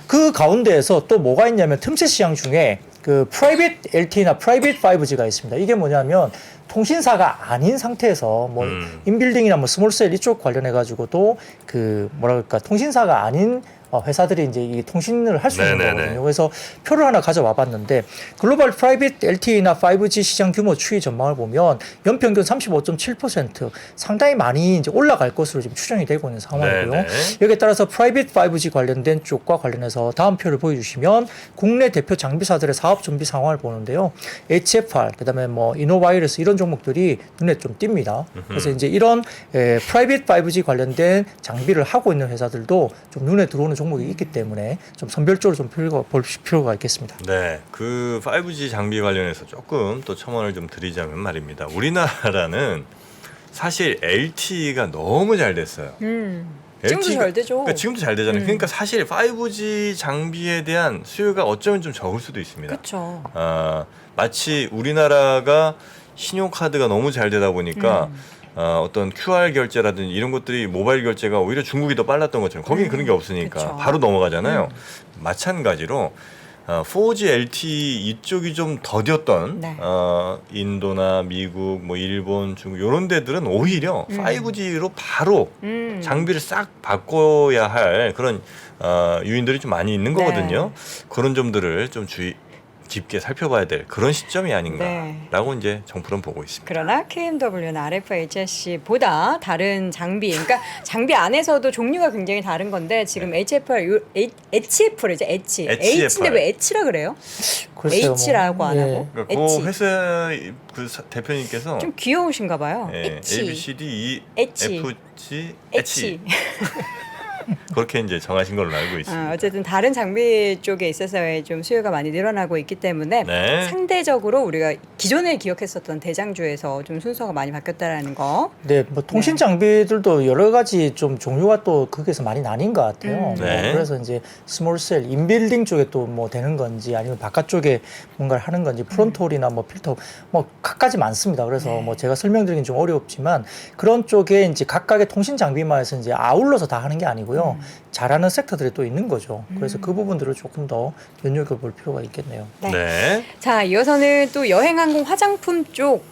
그 가운데에서 또 뭐가 있냐면 틈새 시장 중에 그 프라이빗 LTE나 프라이빗 5G가 있습니다. 이게 뭐냐면 통신사가 아닌 상태에서 뭐 인빌딩이나 뭐 스몰셀 이쪽 관련해 가지고도 그 뭐라 그럴까 통신사가 아닌 회사들이 이제 이 통신을 할 수 있는 네네네. 거거든요. 그래서 표를 하나 가져와 봤는데 글로벌 프라이빗 LTE나 5G 시장 규모 추이 전망을 보면 연평균 35.7% 상당히 많이 이제 올라갈 것으로 지금 추정이 되고 있는 상황이고요. 네네. 여기에 따라서 프라이빗 5G 관련된 쪽과 관련해서 다음 표를 보여주시면 국내 대표 장비사들의 사업 준비 상황을 보는데요. HFR, 그다음에 뭐 이노바이러스 이런 종목들이 눈에 좀 띕니다. 그래서 이제 이런 프라이빗 5G 관련된 장비를 하고 있는 회사들도 좀 눈에 들어오는 종목이 있기 때문에 좀 선별적으로 좀 볼 필요가 있겠습니다. 네, 그 5G 장비 관련해서 조금 또 첨언을 좀 드리자면 말입니다. 우리나라는 사실 LTE가 너무 잘 됐어요. 지금도 잘 되죠. 그러니까 지금도 잘 되잖아요. 그러니까 사실 5G 장비에 대한 수요가 어쩌면 좀 적을 수도 있습니다. 그렇죠. 마치 우리나라가 신용카드가 너무 잘 되다 보니까 어떤 QR 결제라든지 이런 것들이 모바일 결제가 오히려 중국이 더 빨랐던 것처럼 거기는 그런 게 없으니까 그쵸. 바로 넘어가잖아요. 마찬가지로 4G LTE 이쪽이 좀 더뎠던 네. 인도나 미국, 뭐 일본, 중국 이런 데들은 오히려 5G로 바로 장비를 싹 바꿔야 할 그런 유인들이 좀 많이 있는 네. 거거든요. 그런 점들을 좀 깊게 살펴봐야 될 그런 시점이 아닌가라고 이제 정부는 보고 있습니다. 그러나 KMW나 RFHS보다 다른 장비, 그러니까 장비 안에서도 종류가 굉장히 다른 건데 지금 HFR, HF를 이제 H인데 왜 H라 그래요? 글쎄요, H라고 안 하고 그러니까 H. 그 회사 그 대표님께서 좀 귀여우신가 봐요. A, B, C, D, E, H. F, G, H. H 그렇게 이제 정하신 걸로 알고 있습니다. 어쨌든 다른 장비 쪽에 있어서의 좀 수요가 많이 늘어나고 있기 때문에 네. 상대적으로 우리가 기존에 기억했었던 대장주에서 좀 순서가 많이 바뀌었다라는 거. 네, 뭐 통신 장비들도 여러 가지 좀 종류가 또 거기에서 많이 나뉜 것 같아요. 네. 그래서 이제 스몰셀, 인빌딩 쪽에 또 뭐 되는 건지 아니면 바깥쪽에 뭔가를 하는 건지 프론트홀이나 뭐 필터 뭐 각가지 많습니다. 그래서 뭐 제가 설명드리긴 좀 어렵지만 그런 쪽에 이제 각각의 통신 장비만해서 이제 아울러서 다 하는 게 아니고요. 잘하는 섹터들이 또 있는 거죠. 그래서 그 부분들을 조금 더 눈여겨볼 필요가 있겠네요. 네. 네. 자, 이어서는 또 여행항공 화장품 쪽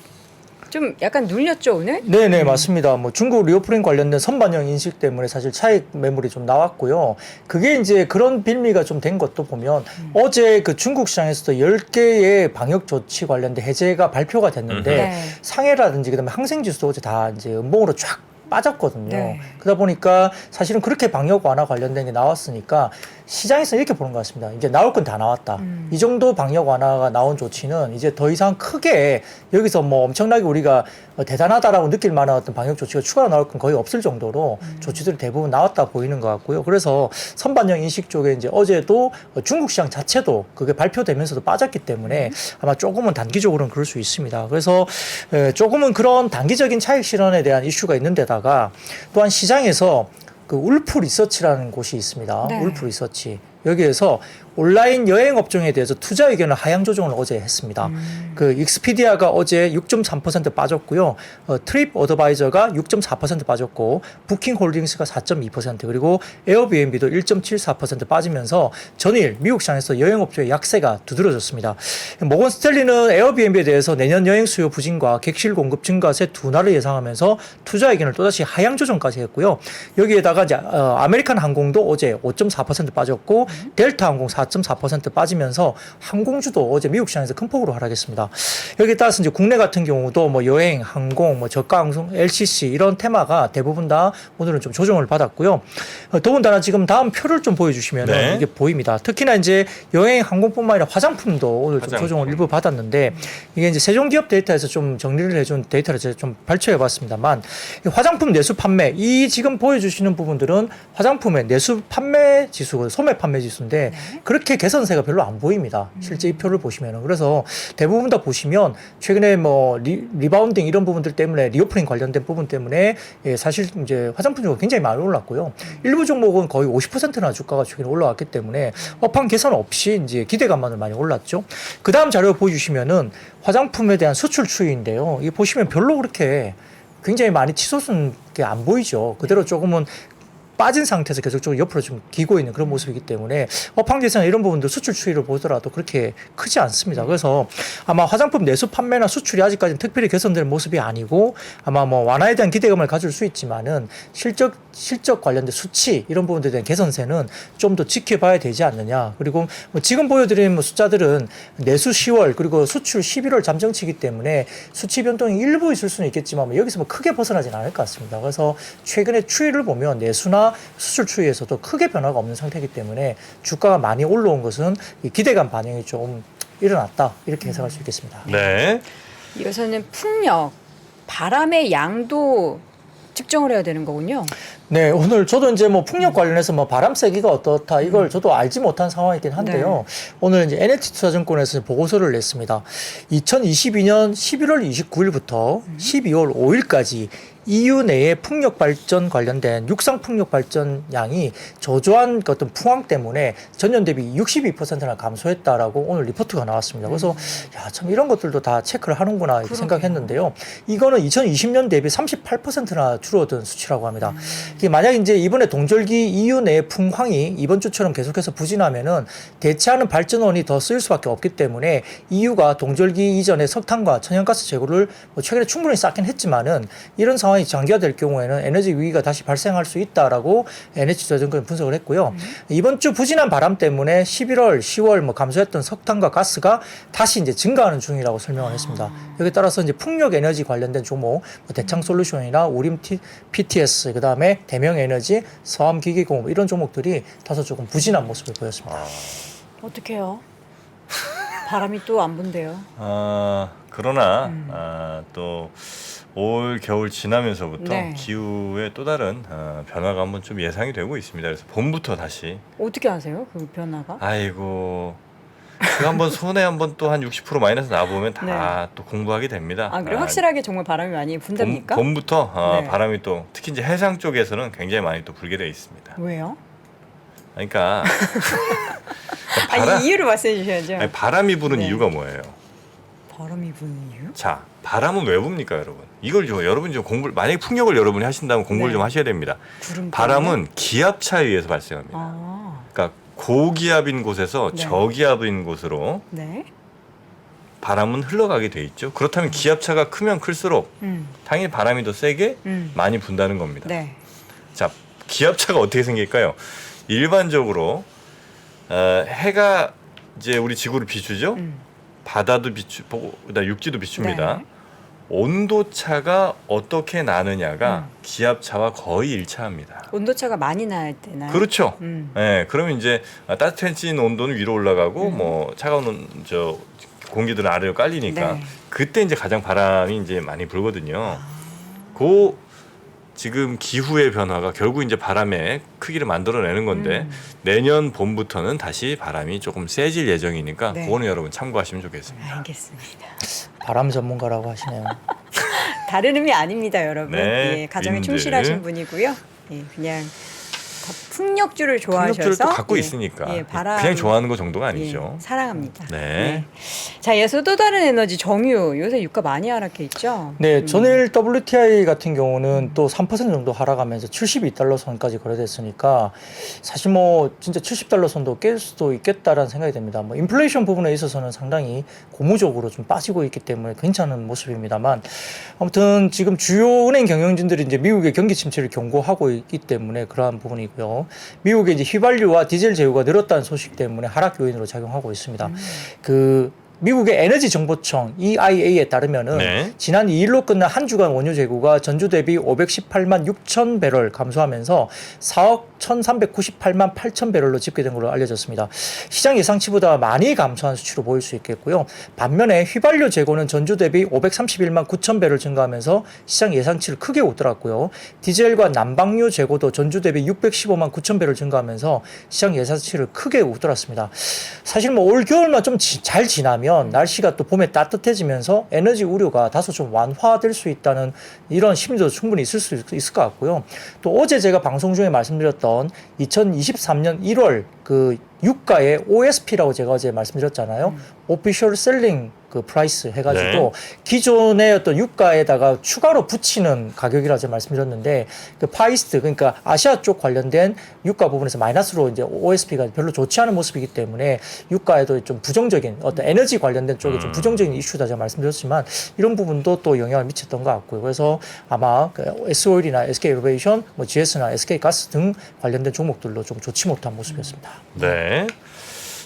좀 약간 눌렸죠 오늘? 네네 맞습니다. 뭐 중국 리오프닝 관련된 선반영 인식 때문에 사실 차익 매물이 좀 나왔고요. 그게 이제 그런 빌미가 좀 된 것도 보면 어제 그 중국 시장에서도 10개의 방역 조치 관련된 해제가 발표가 됐는데 네. 상해라든지 그다음에 항생지수도 어제 다 이제 음봉으로 쫙 빠졌거든요. 네. 그러다 보니까 사실은 그렇게 방역 완화 관련된 게 나왔으니까 시장에서 이렇게 보는 것 같습니다. 이제 나올 건 다 나왔다. 이 정도 방역 완화가 나온 조치는 이제 더 이상 크게 여기서 뭐 엄청나게 우리가 대단하다라고 느낄 만한 어떤 방역 조치가 추가로 나올 건 거의 없을 정도로 조치들이 대부분 나왔다 보이는 것 같고요. 그래서 선반영 인식 쪽에 이제 어제도 중국 시장 자체도 그게 발표되면서도 빠졌기 때문에 아마 조금은 단기적으로는 그럴 수 있습니다. 그래서 조금은 그런 단기적인 차익 실현에 대한 이슈가 있는데다가 또한 시장에서 그 울프 리서치라는 곳이 있습니다. 네. 울프 리서치. 여기에서 온라인 여행 업종에 대해서 투자 의견을 하향 조정을 어제 했습니다. 그 익스피디아가 어제 6.3% 빠졌고요. 트립 어드바이저가 6.4% 빠졌고 부킹 홀딩스가 4.2% 그리고 에어비앤비도 1.74% 빠지면서 전일 미국 시장에서 여행 업종의 약세가 두드러졌습니다. 모건 스탠리는 에어비앤비에 대해서 내년 여행 수요 부진과 객실 공급 증가세 둔화를 예상하면서 투자 의견을 또다시 하향 조정까지 했고요. 여기에다가 이제 아메리칸 항공도 어제 5.4% 빠졌고 델타 항공 4.4% 빠지면서 항공주도 어제 미국 시장에서 큰 폭으로 하락했습니다. 여기에 따라서 이제 국내 같은 경우도 뭐 여행, 항공, 뭐 저가 항공, LCC 이런 테마가 대부분 다 오늘은 좀 조정을 받았고요. 더군다나 지금 다음 표를 좀 보여주시면 네. 이게 보입니다. 특히나 이제 여행, 항공뿐만 아니라 화장품도 오늘 좀 조정을 일부 받았는데 이게 이제 세종기업 데이터에서 좀 정리를 해준 데이터를 제가 좀 발췌해봤습니다만 화장품 내수 판매 이 지금 보여주시는 부분들은 화장품의 내수 판매 지수, 소매 판매 지수인데 그렇게 개선세가 별로 안 보입니다. 실제 이 표를 보시면은. 그래서 대부분 다 보시면 최근에 뭐 리바운딩 이런 부분들 때문에 리오프닝 관련된 부분 때문에 사실 이제 화장품 종목 굉장히 많이 올랐고요. 일부 종목은 거의 50%나 주가가 최근에 올라왔기 때문에 업황 개선 없이 이제 기대감만을 많이 올랐죠. 그 다음 자료 보여주시면은 화장품에 대한 수출 추이인데요. 이게 보시면 별로 그렇게 굉장히 많이 치솟은 게 안 보이죠. 그대로 조금은 빠진 상태에서 계속적으로 옆으로 좀 기고 있는 그런 모습이기 때문에 업황 개선 이런 부분도 수출 추이를 보더라도 그렇게 크지 않습니다. 그래서 아마 화장품 내수 판매나 수출이 아직까지는 특별히 개선되는 모습이 아니고 아마 뭐 완화에 대한 기대감을 가질 수 있지만은 실적 관련된 수치 이런 부분들에 대한 개선세는 좀 더 지켜봐야 되지 않느냐. 그리고 뭐 지금 보여드린 뭐 숫자들은 내수 10월 그리고 수출 11월 잠정치이기 때문에 수치 변동이 일부 있을 수는 있겠지만 뭐 여기서 뭐 크게 벗어나지는 않을 것 같습니다. 그래서 최근에 추이를 보면 내수나 수출 추이에서도 크게 변화가 없는 상태이기 때문에 주가가 많이 올라온 것은 이 기대감 반영이 좀 일어났다 이렇게 해석할 수 있겠습니다. 네. 이어서는 풍력, 바람의 양도 측정을 해야 되는 거군요. 네, 오늘 저도 이제 뭐 풍력 관련해서 뭐 바람 세기가 어떻다 이걸 저도 알지 못한 상황이긴 한데요. 오늘 이제 NH투자증권에서 보고서를 냈습니다. 2022년 11월 29일부터 12월 5일까지 EU 내의 풍력 발전 관련된 육상 풍력 발전량이 저조한 그 어떤 풍황 때문에 전년 대비 62%나 감소했다라고 오늘 리포트가 나왔습니다. 그래서 야, 참 이런 것들도 다 체크를 하는구나 이렇게 생각했는데요. 이거는 2020년 대비 38%나 줄어든 수치라고 합니다. 이게 만약 이제 이번에 동절기 EU 내의 풍황이 이번 주처럼 계속해서 부진하면은 대체하는 발전원이 더 쓰일 수밖에 없기 때문에 EU가 동절기 이전에 석탄과 천연가스 재고를 뭐 최근에 충분히 쌓긴 했지만은 이런 상황이 장기화될 경우에는 에너지 위기가 다시 발생할 수 있다라고 NH저증권이 분석을 했고요. 이번 주 부진한 바람 때문에 11월, 10월 뭐 감소했던 석탄과 가스가 다시 이제 증가하는 중이라고 설명을 했습니다. 여기에 따라서 이제 풍력 에너지 관련된 종목, 뭐 대창솔루션이나 우림 PTS, 그다음에 대명에너지, 서암기계공업 이런 종목들이 다소 조금 부진한 모습을 보였습니다. 어떡해요? 바람이 또 안 분대요. 그러나 또 올 겨울 지나면서부터 네. 기후의 또 다른 변화가 한번 좀 예상이 되고 있습니다. 그래서 봄부터 다시 어떻게 아세요? 그 변화가? 아이고 그 한번 손에 한번 또 한 60% 마이너스 나보면 다 또 공부하게 됩니다. 아, 그래 확실하게 정말 바람이 많이 분답니까? 봄부터 네. 바람이 또 특히 이제 해상 쪽에서는 굉장히 많이 또 불게 돼 있습니다. 왜요? 그러니까 아니, 이유를 말씀해 주셔야죠. 아니, 바람이 부는 네. 이유가 뭐예요? 바람이 부는 이유? 자, 바람은 왜 붑니까, 여러분? 이걸 좀 여러분이 좀 공부를 만약에 풍력을 여러분이 하신다면 공부를 네. 좀 하셔야 됩니다. 구름 바람은 기압차에 의해서 발생합니다. 아, 그러니까 고기압인 곳에서 네. 저기압인 곳으로 네. 바람은 흘러가게 돼 있죠. 그렇다면 기압차가 크면 클수록 당연히 바람이 더 세게 많이 분다는 겁니다. 네. 자, 기압차가 어떻게 생길까요? 일반적으로 해가 이제 우리 지구를 비추죠. 바다도 비추고 그다음 육지도 비춥니다. 네. 온도 차가 어떻게 나느냐가 기압차와 거의 일치합니다. 온도차가 많이 날 때나요? 그렇죠. 음. 네, 그러면 이제 따뜻해진 온도는 위로 올라가고 뭐 차가운 저 공기들은 아래로 깔리니까 네. 그때 이제 가장 바람이 이제 많이 불거든요. 그 지금 기후의 변화가 결국 이제 바람의 크기를 만들어내는 건데 내년 봄부터는 다시 바람이 조금 세질 예정이니까 네. 그거는 여러분 참고하시면 좋겠습니다. 알겠습니다. 바람 전문가라고 하시네요. 다른 의미 아닙니다, 여러분. 네, 예, 가정에 윈드. 충실하신 분이고요. 예, 그냥 풍력주를 좋아하셔서 풍력주를 또 갖고 예, 있으니까 예, 바람 그냥 좋아하는 거 정도가 예, 아니죠. 사랑합니다. 네. 자, 이어서 또 다른 에너지 정유 요새 유가 많이 하락해 있죠. 네, 전일 WTI 같은 경우는 또 3% 정도 하락하면서 72달러 선까지 거래됐으니까 사실 뭐 진짜 70달러 선도 깰 수도 있겠다라는 생각이 듭니다. 뭐 인플레이션 부분에 있어서는 상당히 고무적으로 좀 빠지고 있기 때문에 괜찮은 모습입니다만 아무튼 지금 주요 은행 경영진들이 이제 미국의 경기 침체를 경고하고 있기 때문에 그러한 부분이고요. 미국의 이제 휘발유와 디젤 제휴가 늘었다는 소식 때문에 하락 요인으로 작용하고 있습니다. 미국의 에너지 정보청 EIA에 따르면은 네. 지난 2일로 끝난 한 주간 원유 재고가 전주 대비 518만 6천 배럴 감소하면서 4억 1,398만 8천 배럴로 집계된 걸로 알려졌습니다. 시장 예상치보다 많이 감소한 수치로 보일 수 있겠고요. 반면에 휘발유 재고는 전주 대비 531만 9천 배럴 증가하면서 시장 예상치를 크게 웃돌았고요. 디젤과 난방유 재고도 전주 대비 615만 9천 배럴 증가하면서 시장 예상치를 크게 웃돌았습니다. 사실 뭐 올 겨울만 좀 잘 지나면 날씨가 또 봄에 따뜻해지면서 에너지 우려가 다소 좀 완화될 수 있다는 이런 심리도 충분히 있을 수 있을 것 같고요. 또 어제 제가 방송 중에 말씀드렸던 2023년 1월 그 유가의 OSP라고 제가 어제 말씀드렸잖아요. Official Selling 그 프라이스 해가지고 네. 기존의 어떤 유가에다가 추가로 붙이는 가격이라고 제가 말씀드렸는데 그 파이스트 그러니까 아시아 쪽 관련된 유가 부분에서 마이너스로 이제 OSP가 별로 좋지 않은 모습이기 때문에 유가에도 좀 부정적인 어떤 에너지 관련된 쪽에 좀 부정적인 이슈다 제가 말씀드렸지만 이런 부분도 또 영향을 미쳤던 것 같고요. 그래서 아마 그 S-오일이나 SK이노베이션, 뭐 GS나 SK가스 등 관련된 종목들로 좀 좋지 못한 모습이었습니다. 네.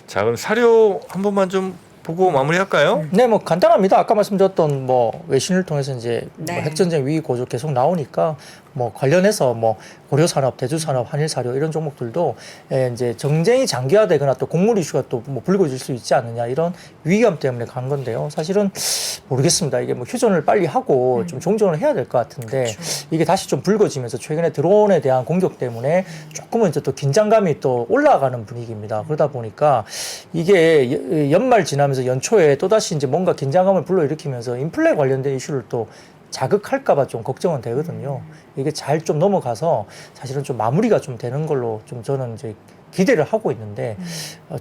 자, 그럼 사료 한 번만 좀 보고 마무리할까요? 네, 뭐 간단합니다. 아까 말씀드렸던 뭐 외신을 통해서 이제 네. 뭐 핵전쟁 위기 고조 계속 나오니까 뭐 관련해서 뭐 고려산업, 대주산업, 한일사료 이런 종목들도 이제 정쟁이 장기화되거나 또 곡물 이슈가 또 뭐 불거질 수 있지 않느냐 이런 위기감 때문에 간 건데요. 사실은 모르겠습니다. 이게 뭐 휴전을 빨리 하고 좀 종전을 해야 될 것 같은데 그렇죠. 이게 다시 좀 불거지면서 최근에 드론에 대한 공격 때문에 조금은 이제 또 긴장감이 또 올라가는 분위기입니다. 그러다 보니까 이게 연말 지나면서 연초에 또다시 이제 뭔가 긴장감을 불러일으키면서 인플레 관련된 이슈를 또 자극할까봐 좀 걱정은 되거든요. 이게 잘 좀 넘어가서 사실은 좀 마무리가 좀 되는 걸로 좀 저는 이제 기대를 하고 있는데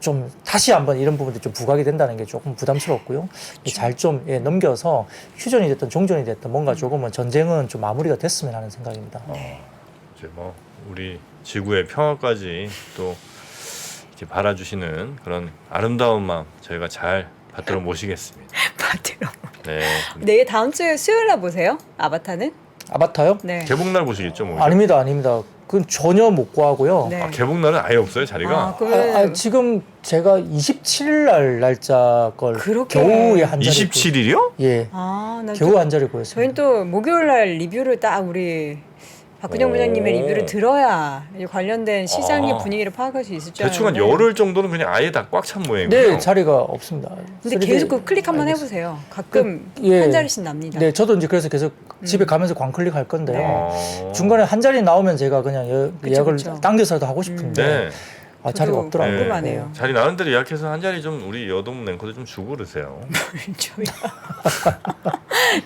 좀 다시 한번 이런 부분들이 좀 부각이 된다는 게 조금 부담스럽고요. 잘 좀 넘겨서 휴전이 됐든 종전이 됐든 뭔가 조금은 전쟁은 좀 마무리가 됐으면 하는 생각입니다. 이제 뭐 우리 지구의 평화까지 또 이렇게 바라주시는 그런 아름다운 마음 저희가 잘 받들어 모시겠습니다. 받들어. 네. 네, 다음 주 수요일 날 보세요. 아바타는? 아바타요? 네. 개봉날 보시겠죠, 뭐. 아닙니다, 아닙니다. 그건 전혀 못 구하고요. 네. 아, 개봉날은 아예 없어요, 자리가. 그러면 지금 제가 27일 날 날짜 걸 그렇게- 겨우에 한 자리 27일이요? 예, 나 겨우 한 자리 저희는 구했습니다. 또 목요일 날 리뷰를 딱 우리 박근영 오. 부장님의 리뷰를 들어야 이 관련된 시장의 아. 분위기를 파악할 수 있을 줄 대충 한 알았는데. 열흘 정도는 그냥 아예 다 꽉 찬 모양이고요. 네, 자리가 없습니다. 근데 3D 계속 그 클릭 한번 알겠습니다. 해보세요. 가끔 예. 한 자리씩 납니다. 네, 저도 이제 그래서 계속 집에 가면서 광클릭할 건데요. 네. 중간에 한 자리 나오면 제가 그냥 예약을 그쵸. 당겨서도 하고 싶은데 네. 자리가 저도 없더라고요. 궁금하네요. 자리 나는 대로 예약해서 한 자리 좀 우리 여동 랭커도 좀 주고 그러세요.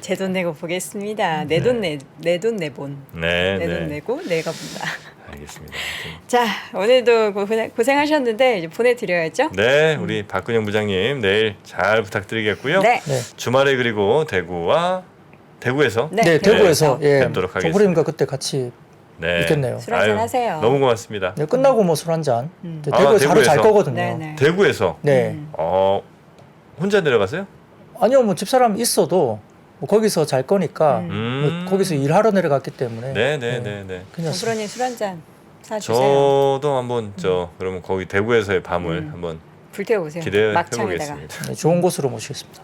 제 돈 내고 보겠습니다. 내 돈 내본. 네, 내 돈 네. 내고 내가 본다. 알겠습니다. 아무튼. 자, 오늘도 고생하셨는데 이제 보내드려야죠. 네, 우리 박근영 부장님 내일 잘 부탁드리겠고요. 네. 네. 주말에 그리고 대구에서 네, 네, 대구에서 예, 뵙도록 하겠습니다. 조부님과 그때 같이 네. 있겠네요. 술 한잔 아유, 하세요. 너무 고맙습니다. 네, 끝나고 뭐 술 한 잔. 음. 아, 대구에서 하루 잘 대구에서? 거거든요. 네네. 대구에서 네. 혼자 내려가세요? 아니요, 뭐 집사람 있어도 뭐 거기서 잘 거니까 뭐 거기서 일하러 내려갔기 때문에 네. 그냥 부장님 술 한 잔 사주세요. 저도 한번 그러면 거기 대구에서의 밤을 한번 불태워보세요. 기대해 막창에다가. 보겠습니다. 네, 좋은 곳으로 모시겠습니다.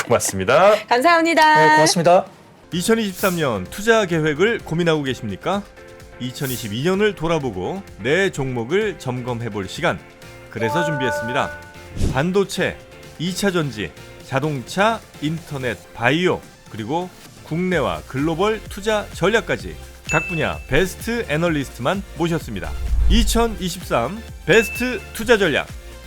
고맙습니다. 감사합니다. 네, 고맙습니다. 2023년 투자 계획을 고민하고 계십니까? 2022년을 돌아보고 내 종목을 점검해 볼 시간. 그래서 준비했습니다. 반도체, 2차 전지, 자동차, 인터넷, 바이오, 그리고 국내와 글로벌 투자 전략까지 각 분야 베스트 애널리스트만 모셨습니다. 2023 베스트 투자 전략.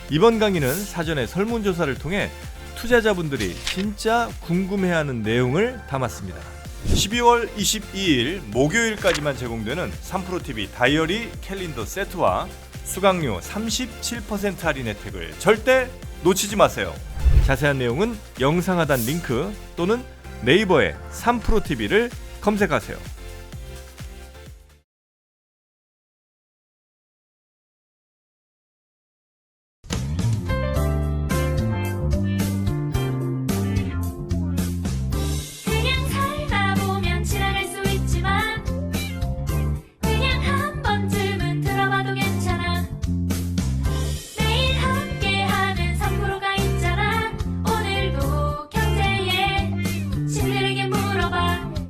이번 강의는 사전에 설문조사를 통해 투자자분들이 진짜 궁금해하는 내용을 담았습니다. 12월 22일 목요일까지만 제공되는 3프로TV 다이어리 캘린더 세트와 수강료 37% 할인 혜택을 절대 놓치지 마세요. 자세한 내용은 영상 하단 링크 또는 네이버에 3프로TV를 검색하세요.